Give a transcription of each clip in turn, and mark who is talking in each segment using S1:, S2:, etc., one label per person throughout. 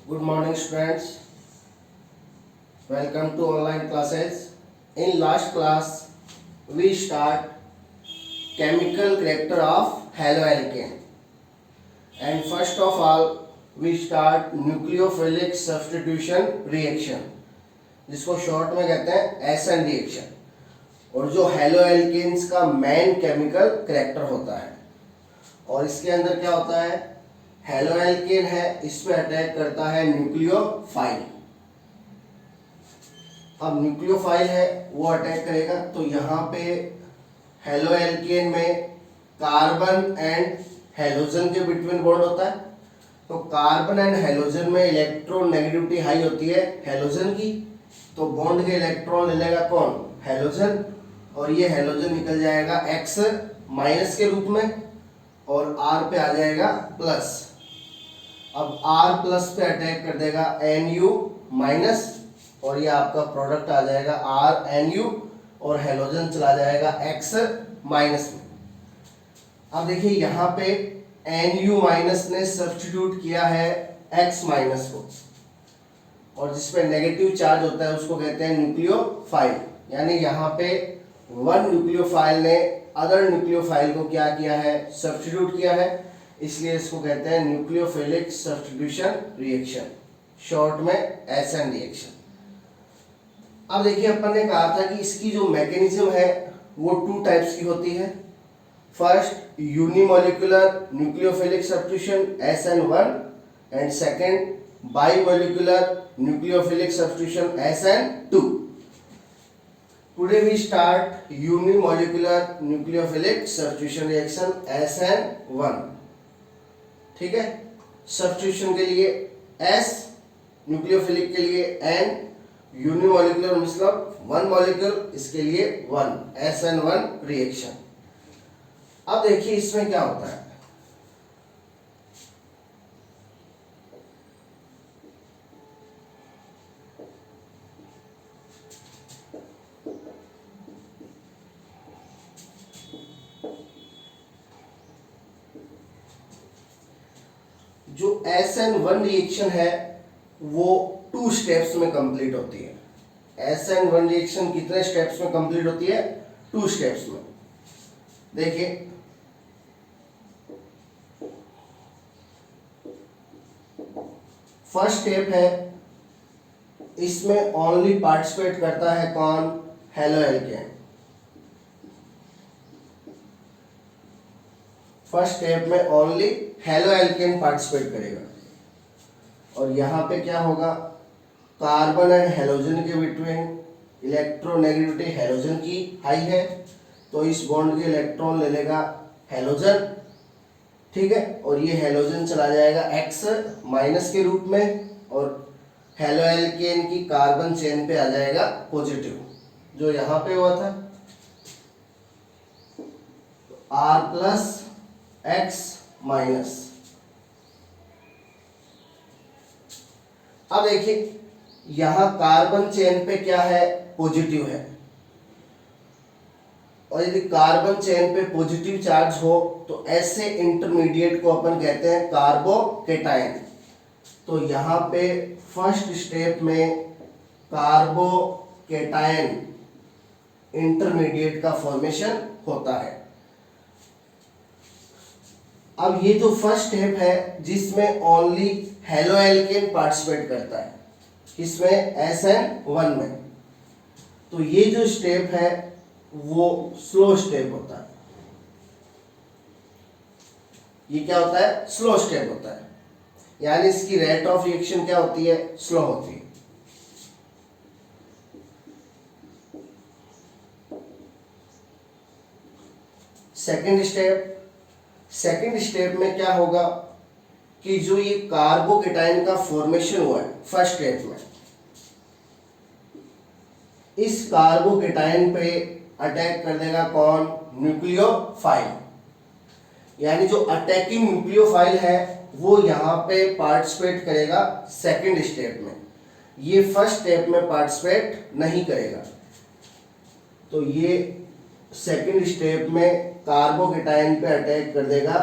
S1: Good morning, students. Welcome to online classes. In last class, we start chemical character of haloalkane. And first of all, we start nucleophilic substitution reaction, जिसको short में कहते हैं SN reaction, और जो haloalkanes का main chemical character होता है। और इसके अंदर क्या होता है, हेलोएल्केन है, इस पे अटैक करता है न्यूक्लियोफाइल। अब न्यूक्लियोफाइल है वो अटैक करेगा, तो यहाँ पे हेलोएल्केन में कार्बन एंड हेलोजन के बिटवीन बॉन्ड होता है। तो कार्बन एंड हेलोजन में इलेक्ट्रोनेगेटिविटी हाई होती है हेलोजन की, तो बॉन्ड के इलेक्ट्रॉन ले लेगा कौन, हेलोजन, और ये हेलोजन निकल जाएगा X माइनस के रूप में और R पे आ जाएगा प्लस। अब R प्लस पे अटैक कर देगा Nu माइनस, और ये आपका प्रोडक्ट आ जाएगा RNu, और हेलोजन चला जाएगा X माइनस में। अब देखिए यहाँ पे Nu माइनस ने सब्स्टिट्यूट किया है X माइनस को, और जिसपे नेगेटिव चार्ज होता है उसको कहते हैं न्यूक्लियोफाइल। यानी यहाँ पे वन न्यूक्लियोफाइल ने अदर न्यूक्लियोफाइल को क्या किया है, सब्स्टिट्यूट किया है, इसलिए इसको कहते हैं न्यूक्लियोफिलिक सब्स्टिट्यूशन रिएक्शन, शॉर्ट में एसएन रिएक्शन। अब देखिए अपन ने कहा था कि इसकी जो मैकेनिज्म है वो टू टाइप्स की होती है। First unimolecular nucleophilic substitution SN1, and second bimolecular nucleophilic substitution SN2. Today we start unimolecular nucleophilic substitution reaction SN1. ठीक है, सब्स्टिट्यूशन के लिए S, न्यूक्लियोफिलिक के लिए N, यूनिमोलिकुलर मतलब वन मॉलिक्यूल, इसके लिए 1, SN1 रिएक्शन। अब देखिए इसमें क्या होता है। जो SN1 रिएक्शन है वो 2 स्टेप्स में कंप्लीट होती है। SN1 रिएक्शन कितने स्टेप्स में कंप्लीट होती है, 2 स्टेप्स में। देखिए फर्स्ट स्टेप है, इसमें ओनली पार्टिसिपेट करता है कौन, हेलोएल्केन। फर्स्ट स्टेप में ओनली हेलोएल्केन पार्टिसिपेट करेगा, और यहाँ पे क्या होगा, कार्बन एंड हेलोजन के बिटवीन इलेक्ट्रोनेगेटिविटी हेलोजन की हाई है, तो इस बॉन्ड के इलेक्ट्रॉन ले लेगा हेलोजन, ठीक है, और ये हेलोजन चला जाएगा X माइनस के रूप में, और हेलोएल्केन की कार्बन चेन पे आ जाएगा पॉजिटिव, जो यहाँ पे हुआ था R प्लस X माइनस। अब देखिए यहां कार्बन चेन पे क्या है, पॉजिटिव है, और यदि कार्बन चेन पे पॉजिटिव चार्ज हो तो ऐसे इंटरमीडिएट को अपन कहते हैं कार्बोकेटायन। तो यहां पे फर्स्ट स्टेप में कार्बोकेटायन इंटरमीडिएट का फॉर्मेशन होता है। अब ये जो फर्स्ट स्टेप है जिसमें ओनली हेलोएल्केन पार्टिसिपेट करता है, इसमें SN1 में, तो ये जो स्टेप है वो स्लो स्टेप होता है। ये क्या होता है, स्लो स्टेप होता है, यानी इसकी रेट ऑफ रिएक्शन क्या होती है, स्लो होती है। सेकेंड स्टेप में क्या होगा कि जो ये कार्बोकेटायन का फॉर्मेशन हुआ है फर्स्ट स्टेप में, इस कार्बोकेटायन पे अटैक कर देगा कौन, न्यूक्लियोफाइल। यानी जो अटैकिंग न्यूक्लियोफाइल है वो यहाँ पे पार्टिसिपेट करेगा सेकेंड स्टेप में, ये फर्स्ट स्टेप में पार्टिसिपेट नहीं करेगा। तो ये सेकेंड स्टेप में कार्बोकेटायन पे अटैक कर देगा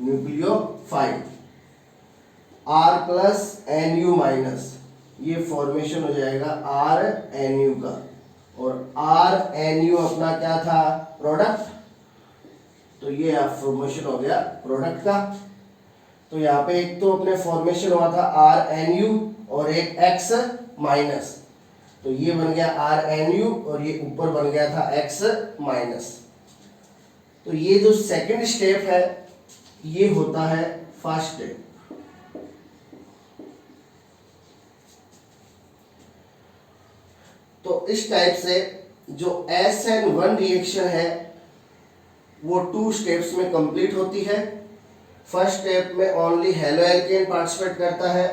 S1: nucleophile. R plus N U minus, ये फॉर्मेशन हो जाएगा आर एन यू का, और आर एन यू अपना क्या था, प्रोडक्ट, तो ये फॉर्मेशन हो गया प्रोडक्ट का। तो यहाँ पे एक तो अपने फॉर्मेशन हुआ था आर एन यू और एक एक्स माइनस, तो ये बन गया आर एन यू और ये ऊपर बन गया था एक्स माइनस। तो ये जो सेकंड स्टेप है ये होता है फर्स्ट स्टेप। तो इस टाइप से जो SN1 रिएक्शन है वो 2 स्टेप्स में कंप्लीट होती है। फर्स्ट स्टेप में ओनली हेलो एल्केन पार्टिसिपेट करता है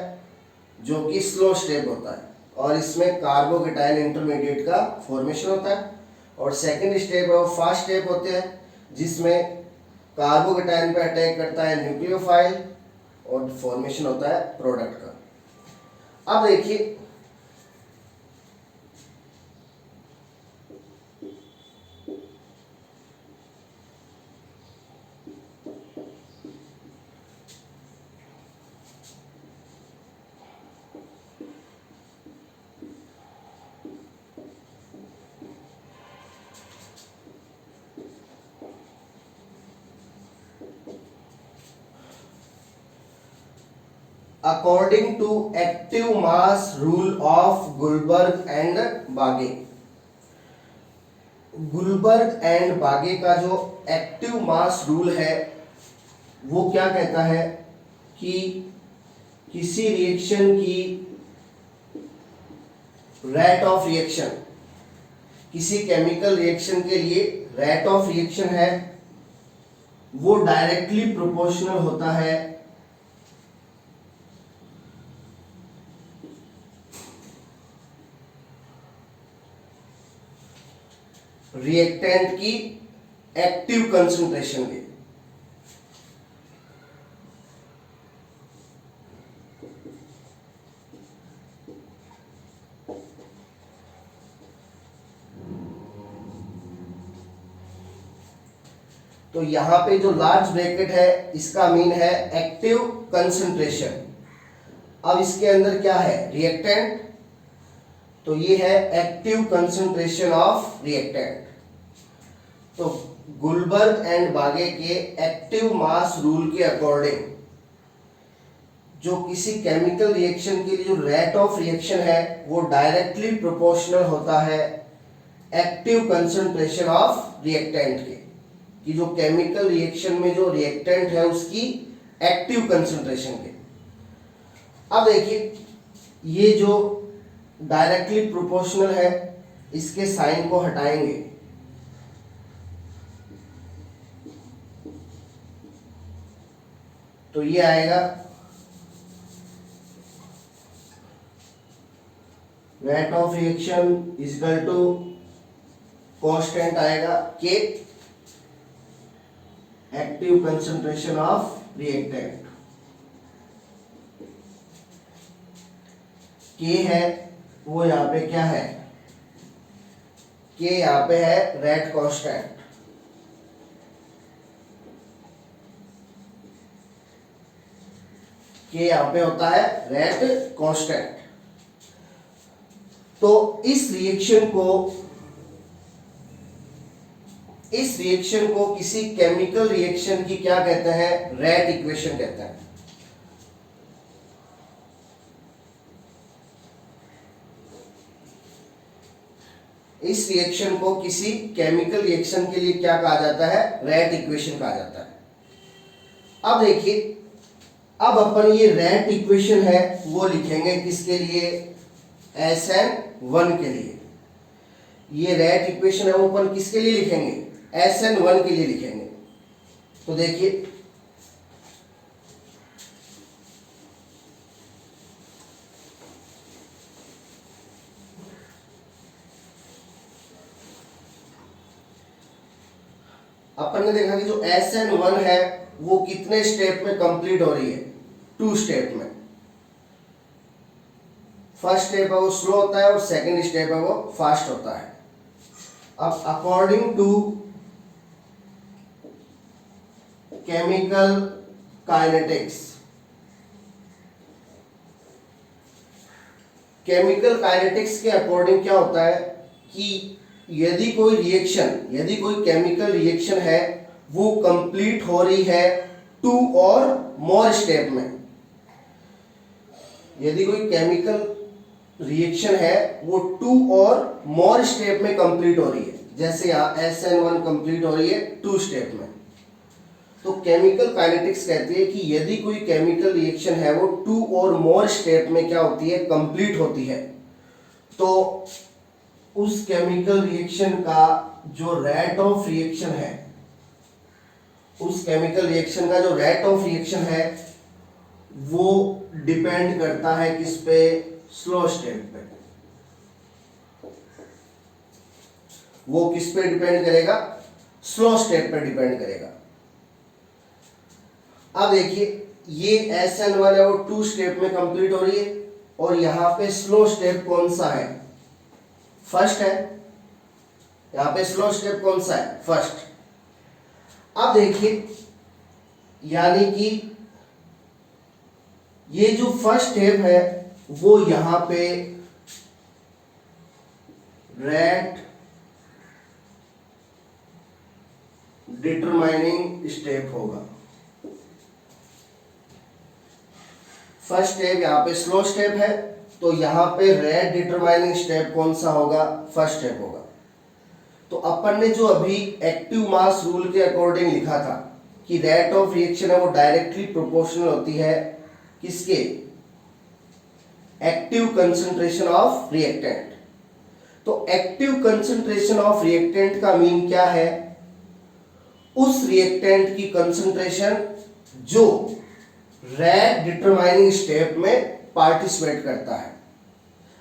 S1: जो कि स्लो स्टेप होता है, और इसमें कार्बोकेटाइन इंटरमीडिएट का फॉर्मेशन होता है। और सेकंड स्टेप है वो फास्ट स्टेप होते हैं जिसमें कार्बोकेटाइन पे अटैक करता है न्यूक्लियोफाइल और फॉर्मेशन होता है प्रोडक्ट का। अब देखिए according to active mass rule of Guldberg and बागे, गुलबर्ग एंड बागे का जो एक्टिव मास रूल है वो क्या कहता है कि किसी रिएक्शन की रेट ऑफ रिएक्शन, किसी केमिकल रिएक्शन के लिए रेट ऑफ रिएक्शन है वो डायरेक्टली प्रोपोर्शनल होता है रिएक्टेंट की एक्टिव कंसंट्रेशन के। तो यहां पे जो लार्ज ब्रैकेट है इसका मीन है एक्टिव कंसंट्रेशन। अब इसके अंदर क्या है, रिएक्टेंट, तो ये है एक्टिव कंसंट्रेशन ऑफ रिएक्टेंट। तो गुलबर्ग एंड बागे के एक्टिव मास रूल के अकॉर्डिंग जो किसी केमिकल रिएक्शन के लिए जो रेट ऑफ रिएक्शन है वो डायरेक्टली प्रोपोर्शनल होता है एक्टिव कंसंट्रेशन ऑफ रिएक्टेंट के, कि जो केमिकल रिएक्शन में जो रिएक्टेंट है उसकी एक्टिव कंसंट्रेशन के। अब देखिए ये जो डायरेक्टली प्रोपोर्शनल है इसके साइन को हटाएंगे, तो ये आएगा rate of reaction equal to constant आएगा K, active concentration of reactant के है वो यहां पे क्या है, के यहां पे है रेट कांस्टेंट, के यहां पे होता है रेट कांस्टेंट। तो इस रिएक्शन को किसी केमिकल रिएक्शन की क्या कहते हैं, रेट इक्वेशन कहते हैं। इस रिएक्शन को किसी केमिकल रिएक्शन के लिए क्या कहा जाता है, रेट इक्वेशन कहा जाता है। अब देखिए अब अपन ये रेट इक्वेशन है वो लिखेंगे किसके लिए, SN1 के लिए। ये रेट इक्वेशन है वो अपन किसके लिए लिखेंगे, SN1 के लिए लिखेंगे। तो देखिए अपन ने देखा कि जो SN1 है वो कितने स्टेप में कंप्लीट हो रही है, 2 स्टेप में। फर्स्ट स्टेप है वो स्लो होता है और सेकंड स्टेप है वो फास्ट होता है। अब according to chemical kinetics, chemical kinetics के अकॉर्डिंग क्या होता है कि यदि कोई केमिकल रिएक्शन है वो कंप्लीट हो रही है 2 और मोर स्टेप में, यदि कोई केमिकल रिएक्शन है वो 2 और मोर स्टेप में कंप्लीट हो रही है, जैसे यहाँ SN1 कंप्लीट हो रही है 2 स्टेप में, तो केमिकल काइनेटिक्स कहती है कि यदि कोई केमिकल रिएक्शन है वो 2 और मोर स्टेप में क्या होती है, कंप्लीट होती है, तो उस केमिकल रिएक्शन का जो रेट ऑफ रिएक्शन है, उस केमिकल रिएक्शन का जो रेट ऑफ रिएक्शन है वो डिपेंड करता है किस पे, स्लो स्टेप पे। वो किस पे डिपेंड करेगा, स्लो स्टेप पे डिपेंड करेगा। अब देखिए ये SN1 है वो 2 स्टेप में कंप्लीट हो रही है और यहां पे स्लो स्टेप कौन सा है, फर्स्ट है। यहां पे स्लो स्टेप कौन सा है, फर्स्ट। अब देखिए यानी कि ये जो फर्स्ट स्टेप है वो यहां पे रेट डिटरमाइनिंग स्टेप होगा। फर्स्ट स्टेप यहां पे स्लो स्टेप है, तो यहां पे रेट डिटरमाइनिंग स्टेप कौन सा होगा, फर्स्ट स्टेप होगा। तो अपन ने जो अभी एक्टिव मास रूल के अकॉर्डिंग लिखा था कि रेट ऑफ रिएक्शन है वो डायरेक्टली प्रोपोर्शनल होती है किसके, एक्टिव कंसंट्रेशन ऑफ रिएक्टेंट। तो एक्टिव कंसंट्रेशन ऑफ रिएक्टेंट का मीन क्या है, उस रिएक्टेंट की कंसंट्रेशन जो रेट डिटरमाइनिंग स्टेप में पार्टिसिपेट करता है।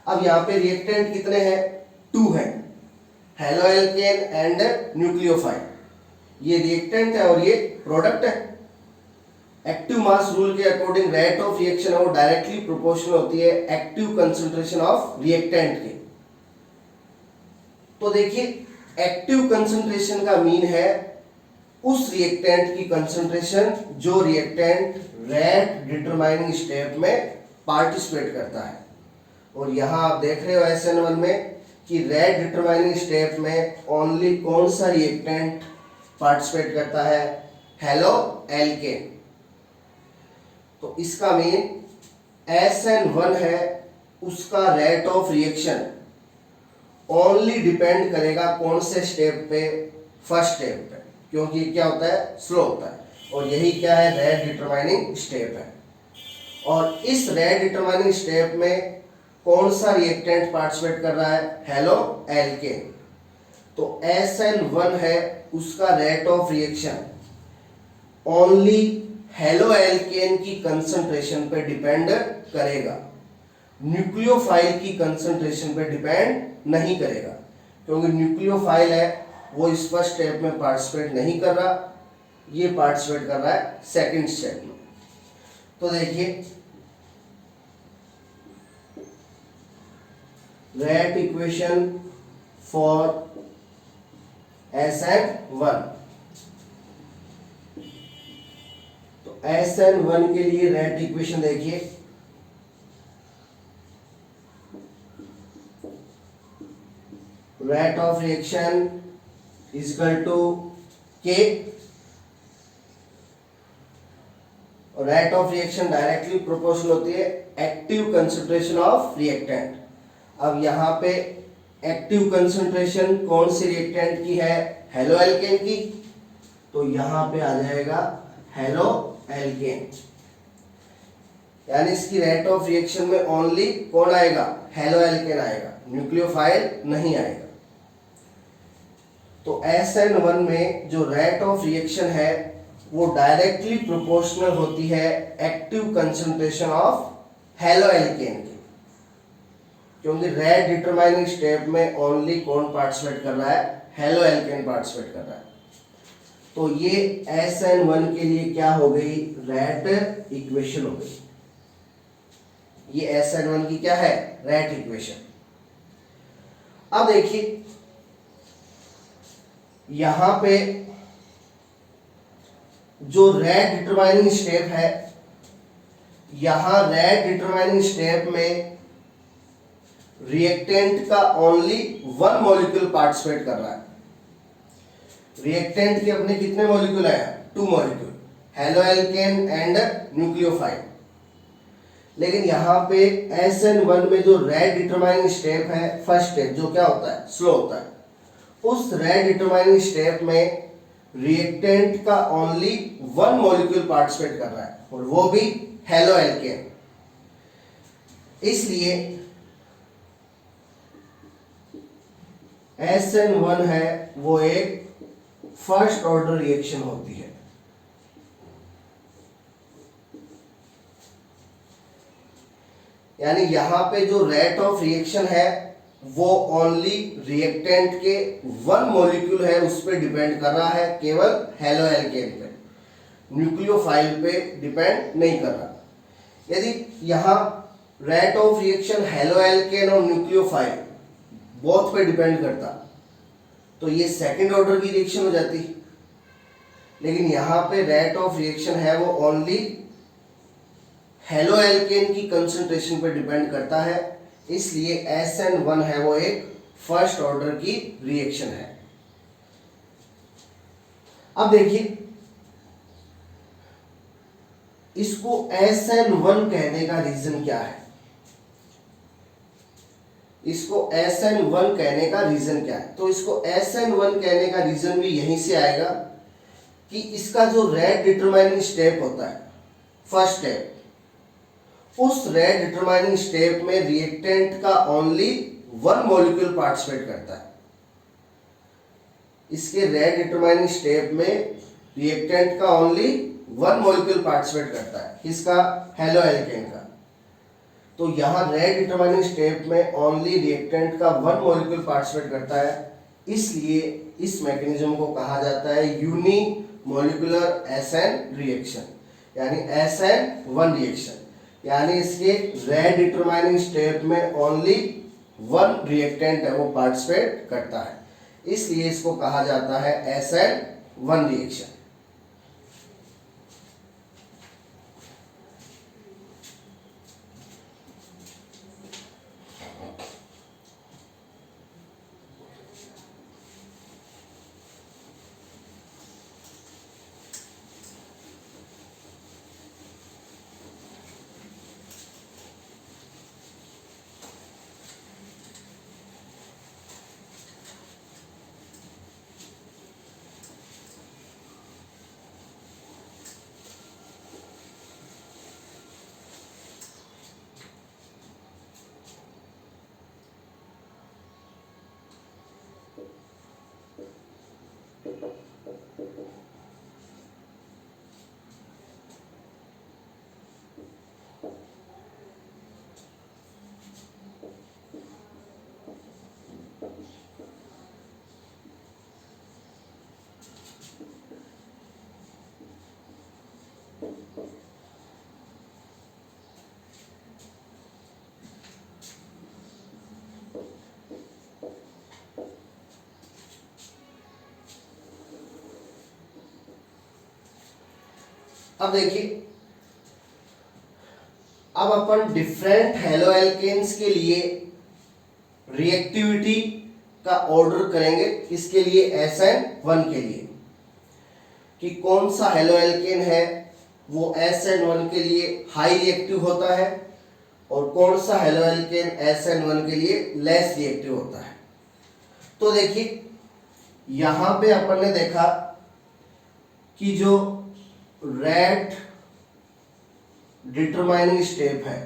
S1: अब यहां पे रिएक्टेंट कितने हैं, 2 हैं, हेलोएल्केन एंड न्यूक्लियोफाइल। ये रिएक्टेंट है और ये प्रोडक्ट है। एक्टिव मास रूल के अकॉर्डिंग रेट ऑफ रिएक्शन है वो डायरेक्टली प्रोपोर्शनल होती है एक्टिव कंसंट्रेशन ऑफ रिएक्टेंट के। तो देखिए एक्टिव कंसंट्रेशन का मीन है उस रिएक्टेंट की कंसंट्रेशन जो रिएक्टेंट रेट डिटरमाइनिंग स्टेप में पार्टिसिपेट करता है। और यहां आप देख रहे हो SN1 में कि रेट डिटरमाइनिंग स्टेप में ओनली कौन सा रिएक्टेंट पार्टिसिपेट करता है, हेलोएल्केन। तो इसका मीन SN1 है उसका rate of reaction only depend करेगा कौन से स्टेप पे, फर्स्ट स्टेप पे, क्योंकि क्या होता है, स्लो होता है और यही क्या है, रेट डिटरमाइनिंग स्टेप है। और इस रेट डिटरमाइनिंग स्टेप में कौन सा रिएक्टेंट पार्टिसिपेट कर रहा है, हेलोएल्केन। तो SN1 है उसका rate of reaction only haloalkane की कंसंट्रेशन पे डिपेंड करेगा, न्यूक्लियोफाइल की कंसंट्रेशन पे डिपेंड नहीं करेगा, क्योंकि न्यूक्लियोफाइल है वो इस फर्स्ट स्टेप में पार्टिसिपेट नहीं कर रहा, ये पार्टिसिपेट कर रहा है सेकंड स्टेप में। तो देखिए रेट इक्वेशन फॉर SN1। तो SN1 के लिए रेट इक्वेशन देखिए, rate of reaction is equal to K। Rate of reaction directly proportional होती है एक्टिव कंसंट्रेशन ऑफ रिएक्टेंट। अब यहाँ पे एक्टिव कंसंट्रेशन कौन सी रिएक्टेंट की है, हेलोएल्केन की, तो यहाँ पे आ जाएगा हेलोएल्केन, यानी इसकी रेट ऑफ रिएक्शन में ओनली कौन आएगा, हेलोएल्केन आएगा, न्यूक्लियोफाइल नहीं आएगा। तो SN1 में जो रेट ऑफ रिएक्शन है वो डायरेक्टली प्रोपोर्शनल होती है एक्टिव कंसंट्रेशन ऑफ हेलोएल्केन की, क्योंकि रेट डिटरमाइनिंग स्टेप में ओनली कौन पार्टिसिपेट कर रहा है, हेलोएल्केन पार्टिसिपेट कर रहा है। तो ये SN1 के लिए क्या हो गई, रेट इक्वेशन हो गई। ये SN1 की क्या है, रेट इक्वेशन। अब देखिए यहां पे जो रेट डिटरमाइनिंग स्टेप है, यहां रेट डिटरमाइनिंग स्टेप में रिएक्टेंट का ओनली वन मॉलिक्यूल पार्टिसिपेट कर रहा है। रिएक्टेंट के अपने कितने मॉलिक्यूल आए? 2 मॉलिक्यूल, हेलोएल्केन एंड न्यूक्लियोफाइल। लेकिन यहाँ पे SN1 में जो रेट डिटरमाइनिंग स्टेप है, फर्स्ट स्टेप जो क्या होता है, स्लो होता है, उस रेट डिटरमाइनिंग स्टेप में रिएक्टेंट का ओनली वन मॉलिक्यूल पार्टिसिपेट कर रहा है और वो भी हेलोएल्केन। इसलिए SN1 है वो एक फर्स्ट ऑर्डर रिएक्शन होती है। यानी यहां पे जो रेट ऑफ रिएक्शन है वो ओनली रिएक्टेंट के वन मॉलिक्यूल है उस पे डिपेंड कर रहा है, केवल हेलोएल्केन पे, न्यूक्लियोफाइल पे डिपेंड नहीं कर रहा। यदि यहां रेट ऑफ रिएक्शन हेलोएल्केन और न्यूक्लियोफाइल बोथ पे डिपेंड करता तो ये सेकंड ऑर्डर की रिएक्शन हो जाती। लेकिन यहां पे रेट ऑफ रिएक्शन है वो ओनली हेलोएल्केन की कंसंट्रेशन पे डिपेंड करता है, इसलिए SN1 है वो एक फर्स्ट ऑर्डर की रिएक्शन है। अब देखिए इसको SN1 कहने का रीजन क्या है? इसको SN1 कहने का रीजन क्या है? तो इसको SN1 कहने का रीजन भी यहीं से आएगा कि इसका जो रेट डिटरमाइनिंग स्टेप होता है, फर्स्ट स्टेप, उस रेट डिटरमाइनिंग स्टेप में रिएक्टेंट का ओनली वन मॉलिक्यूल पार्टिसिपेट करता है। इसके रेट डिटरमाइनिंग स्टेप में रिएक्टेंट का ओनली वन मॉलिक्यूल पार्टिसिपेट करता है, किसका? हेलोएल्केन का। तो यहां रेट डिटरमाइनिंग स्टेप में ओनली रिएक्टेंट का वन मॉलिक्यूल पार्टिसिपेट करता है, इसलिए इस मैकेनिज्म को कहा जाता है यूनी मॉलिक्यूलर SN रिएक्शन, यानी SN1 रिएक्शन। यानी इसके रेट डिटरमाइनिंग स्टेप में ओनली वन रिएक्टेंट है वो पार्टिसिपेट करता है, इसलिए इसको कहा जाता है SN1 रिएक्शन। अब देखिए, अब अपन डिफरेंट हेलोएल्केन्स के लिए रिएक्टिविटी का ऑर्डर करेंगे, किसके लिए? SN1 के लिए, कि कौन सा हेलोएल्केन है वो SN1 के लिए हाई रिएक्टिव होता है और कौन सा हेलोएल्केन SN1 के लिए लेस रिएक्टिव होता है। तो देखिए यहां पे अपन ने देखा कि जो रेट डिटरमाइनिंग स्टेप है,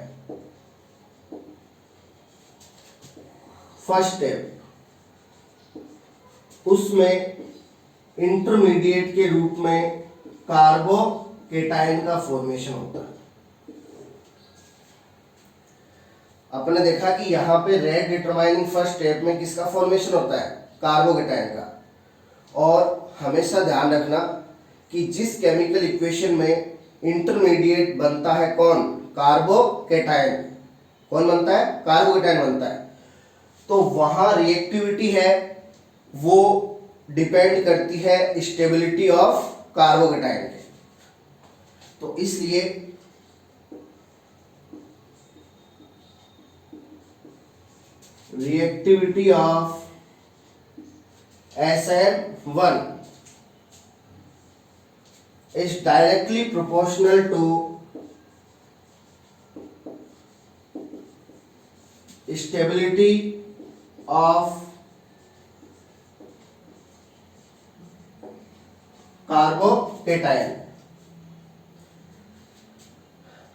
S1: फर्स्ट स्टेप, उसमें इंटरमीडिएट के रूप में कार्बोकेटाइन का फॉर्मेशन होता है। आपने देखा कि यहां पे रेट डिटरमाइनिंग फर्स्ट स्टेप में किसका फॉर्मेशन होता है? कार्बोकेटाइन का। और हमेशा ध्यान रखना कि जिस केमिकल इक्वेशन में इंटरमीडिएट बनता है कौन? कार्बोकेटाइन। कौन बनता है? कार्बोकेटाइन बनता है। तो वहां रिएक्टिविटी है वो डिपेंड करती है स्टेबिलिटी ऑफ कार्बोकेटाइन के। तो इसलिए reactivity of SN1 is directly proportional to stability of carbocation.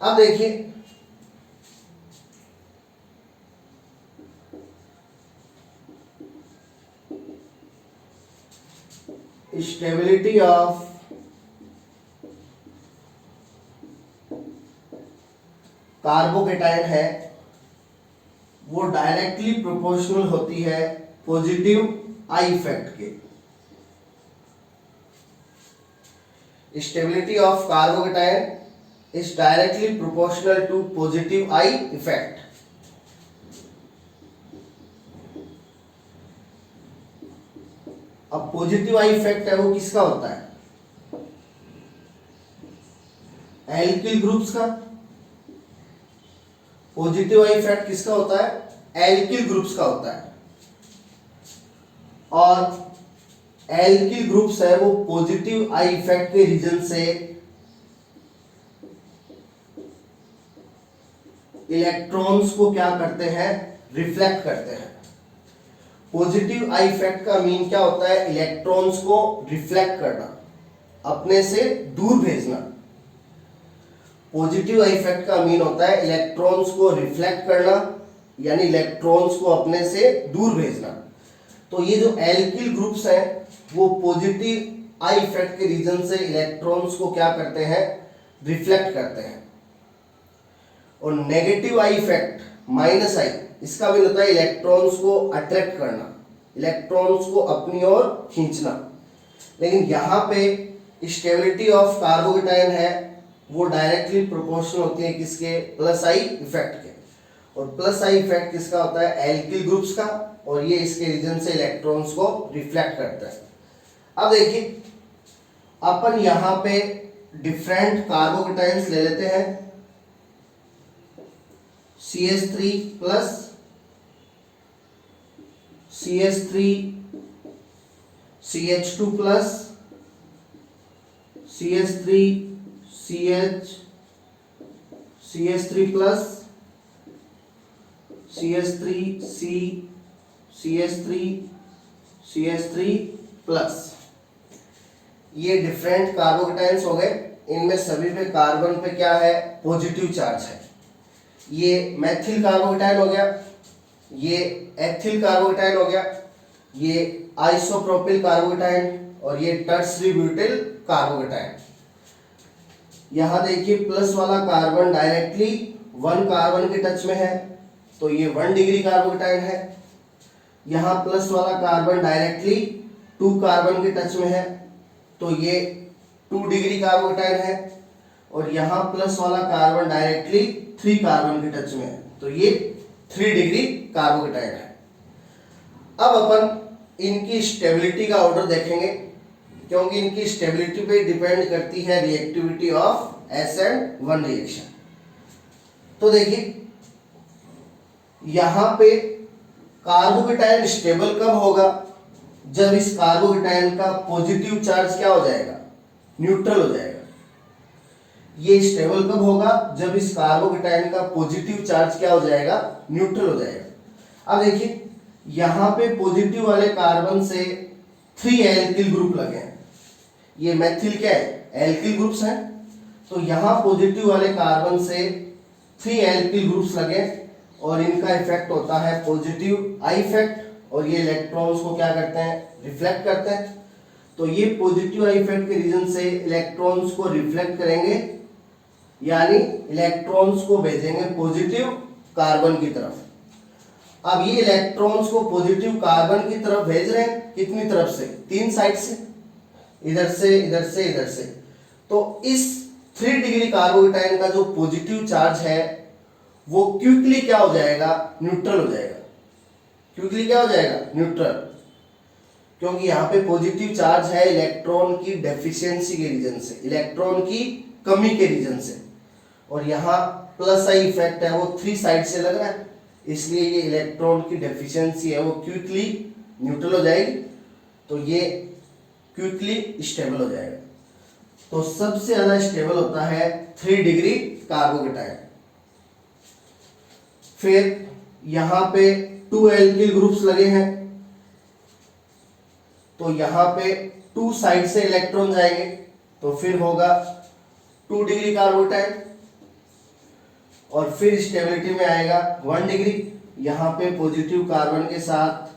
S1: अब देखिए स्टेबिलिटी ऑफ कार्बोकेटायन है वो डायरेक्टली प्रोपोर्शनल होती है पॉजिटिव आई इफेक्ट के। Stability of carbocation is directly proportional to positive I effect. अब पॉजिटिव आई इफेक्ट है वो किसका होता है? एल्किल ग्रुप्स का। पॉजिटिव आई इफेक्ट किसका होता है? एल्किल ग्रुप्स का होता है। और एल्किल ग्रुप्स है वो पॉजिटिव आई इफेक्ट के रीजन से इलेक्ट्रॉन्स को क्या करते हैं? रिफ्लेक्ट करते हैं। पॉजिटिव आई इफेक्ट का मीन क्या होता है? इलेक्ट्रॉन्स को रिफ्लेक्ट करना, अपने से दूर भेजना। पॉजिटिव आई इफेक्ट का मीन होता है इलेक्ट्रॉन्स को रिफ्लेक्ट करना, यानी इलेक्ट्रॉन्स को अपने से दूर भेजना। तो ये जो एल्किल ग्रुप्स हैं वो पॉजिटिव आई इफेक्ट के रीजन से इलेक्ट्रॉन्स को क्या करते हैं? रिफ्लेक्ट करते हैं। और नेगेटिव आई इफेक्ट माइनस आई, इसका भी होता है इलेक्ट्रॉन्स को अट्रैक्ट करना, इलेक्ट्रॉन्स को अपनी ओर खींचना। लेकिन यहाँ पे स्टेबिलिटी ऑफ कार्बोकेटायन है वो डायरेक्टली प्रोपोर्शनल होती है किसके? प्लस आई इफेक्ट के। और प्लस आई इफेक्ट किसका होता है? एल्किल ग्रुप्स का। और ये इसके रीजन से इलेक्ट्रॉन्स को रिफ्लेक्ट करता है। अब देखिए अपन यहां पे डिफरेंट कार्बोकेटायंस ले लेते हैं। CH3 plus CH3 CH2 plus CH3 CH3 plus CH3 CH3 plus, ये डिफरेंट कार्बोकेटायंस हो गए। इनमें सभी पे कार्बन पे क्या है? पॉजिटिव चार्ज है। ये मैथिल कार्बोकेटायन हो गया, ये एथिल कार्बोकेटायन हो गया, ये आइसोप्रोपिल कार्बोकेटायन और ये टर्सरी ब्यूटिल कार्बोकेटायन। यहां देखिए प्लस वाला कार्बन डायरेक्टली 1 कार्बन के टच में है तो ये 1 डिग्री कार्बोकेटायन है। यहां प्लस वाला कार्बन डायरेक्टली 2 कार्बन के टच में है तो ये 2 डिग्री कार्बोकेटायन है। और यहां प्लस वाला कार्बन डायरेक्टली 3 कार्बन के टच में है तो ये 3 डिग्री कार्बोकेटायन है। अब अपन इनकी स्टेबिलिटी का ऑर्डर देखेंगे क्योंकि इनकी स्टेबिलिटी पे डिपेंड करती है रिएक्टिविटी ऑफ SN1 रिएक्शन। तो देखिए यहां पे कार्बोकेटायन स्टेबल कब होगा? जब इस कार्बोकेटायन का पॉजिटिव चार्ज क्या हो जाएगा? न्यूट्रल हो जाएगा। ये स्टेबल कब होगा? जब इस कार्बोकेटायन का पॉजिटिव चार्ज क्या हो जाएगा? न्यूट्रल हो जाएगा। अब देखिए यहां पे पॉजिटिव वाले कार्बन से 3 एल्किल ग्रुप लगे हैं। ये मैथिल क्या है? एल्किल ग्रुप्स हैं। तो यहां पॉजिटिव वाले कार्बन से 3 एल्किल ग्रुप्स लगे और इनका इफेक्ट होता है पॉजिटिव आई इफेक्ट और ये इलेक्ट्रॉन्स को क्या करते हैं? रिफ्लेक्ट करते हैं। तो ये पॉजिटिव आई इफेक्ट के रीजन से इलेक्ट्रॉन्स को रिफ्लेक्ट करेंगे, यानी इलेक्ट्रॉन्स को भेजेंगे पॉजिटिव कार्बन की तरफ। अब ये इलेक्ट्रॉन्स को पॉजिटिव कार्बन की तरफ भेज रहे हैं, कितनी तरफ से? 3 साइड से, इधर से, इधर से, इधर से। तो इस 3 डिग्री कार्बोकेटायन का जो पॉजिटिव चार्ज है वो क्विकली क्या हो जाएगा? न्यूट्रल हो जाएगा। क्विकली क्या हो जाएगा? न्यूट्रल, क्योंकि यहाँ पे पॉजिटिव चार्ज है इलेक्ट्रॉन की डेफिशिएंसी के रीजन से, इलेक्ट्रॉन की कमी के रीजन से। और यहाँ प्लस आई इफेक्ट है वो 3 साइड से लग रहा है, इसलिए ये इलेक्ट्रॉन की डेफिशिएंसी है वो क्विकली न्यूट्रल हो जाएगी, तो ये क्विकली स्टेबल हो जाएगा। तो सबसे ज्यादा स्टेबल होता है 3 डिग्री कार्बोकेटाइन। फिर यहां पे 2 एल्किल ग्रुप्स लगे हैं, तो यहां पे 2 साइड से इलेक्ट्रॉन जाएंगे, तो फिर होगा 2 डिग्री कार्बोकेटाइन। और फिर स्टेबिलिटी में आएगा 1 डिग्री। यहां पे पॉजिटिव कार्बन के साथ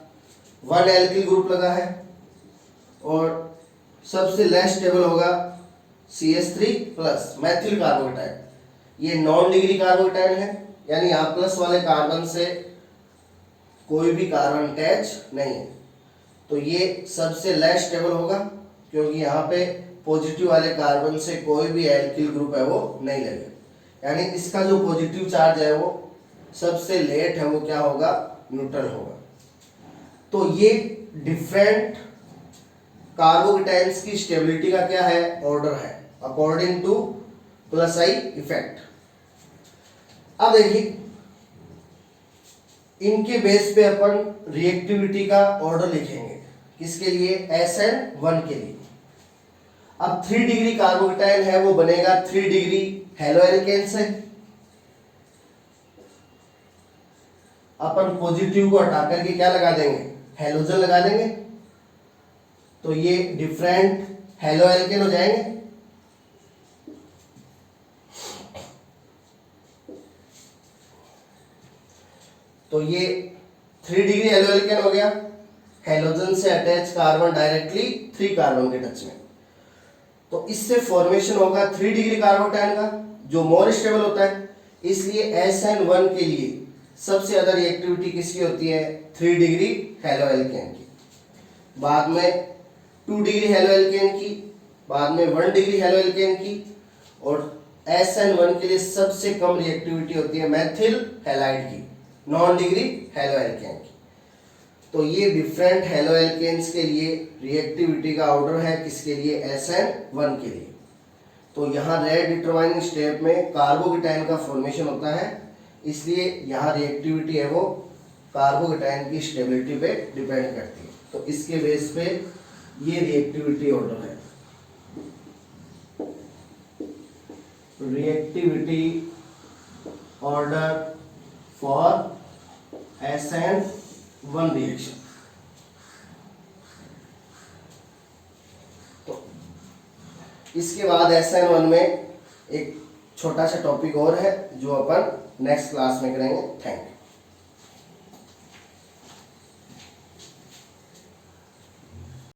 S1: 1 एल्किल ग्रुप लगा है, और सबसे लेस स्टेबल होगा CH3 प्लस मैथिल कार्बोकेटाइन। ये नॉन डिग्री कार्बोकेटाइन है, यानी यहाँ प्लस वाले कार्बन से कोई भी कार्बन अटैच नहीं है, तो ये सबसे लेस स्टेबल होगा, क्योंकि यहाँ पे पॉजिटिव वाले कार्बन से कोई भी एल्किल ग्रुप है वो नहीं लगेगा, यानी इसका जो पॉजिटिव चार्ज है वो सबसे लेट है, वो क्या होगा, न्यूट्रल होगा। तो ये डिफरेंट कार्बोकेटाइन्स की स्टेबिलिटी का क्या है, ऑर्डर है, अकॉर्डिंग टू प्लस आई इफेक्ट। अब देखिए इनके बेस पे अपन रिएक्टिविटी का ऑर्डर लिखेंगे, किसके लिए, SN1 के लिए। अब 3 डिग्री कार्बोकेटाइन है वो बनेगा 3 डिग्री हेलोएल्केन से। अपन पॉजिटिव को हटा करके क्या लगा देंगे, हेलोजन लगा देंगे, तो ये डिफरेंट हेलोएल्केन हो जाएंगे। तो ये 3 डिग्री हेलोएल्केन हो गया, हेलोजन से अटैच कार्बन डायरेक्टली 3 कार्बन के टच में, तो इससे फॉर्मेशन होगा 3 डिग्री कार्बोकेटाइन का, जो मोर स्टेबल होता है। इसलिए SN1 के लिए सबसे ज्यादा रिएक्टिविटी किसकी होती है, 3 डिग्री हेलोएल्केन की, बाद में 2 डिग्री हेलोएल्केन की, बाद में 1 डिग्री हेलोएल्केन की, और SN1 के लिए सबसे कम रिएक्टिविटी होती है मेथिल हैलाइड की, नॉन डिग्री हेलोएल्केन की। तो ये डिफरेंट हेलोएल्केन्स के लिए रिएक्टिविटी का ऑर्डर है, किसके लिए, SN1 के लिए। तो यहाँ रेट डिटरमाइनिंग स्टेप में कार्बोकेटाइन का फॉर्मेशन होता है, इसलिए यहाँ रिएक्टिविटी है वो कार्बोकेटाइन की स्टेबिलिटी पे डिपेंड करती है। तो इसके बेस पे ये रिएक्टिविटी ऑर्डर है, reactivity order for SN1 reaction. तो इसके बाद SN1 में एक छोटा सा टॉपिक और है जो अपन नेक्स्ट क्लास में करेंगे। Thank you.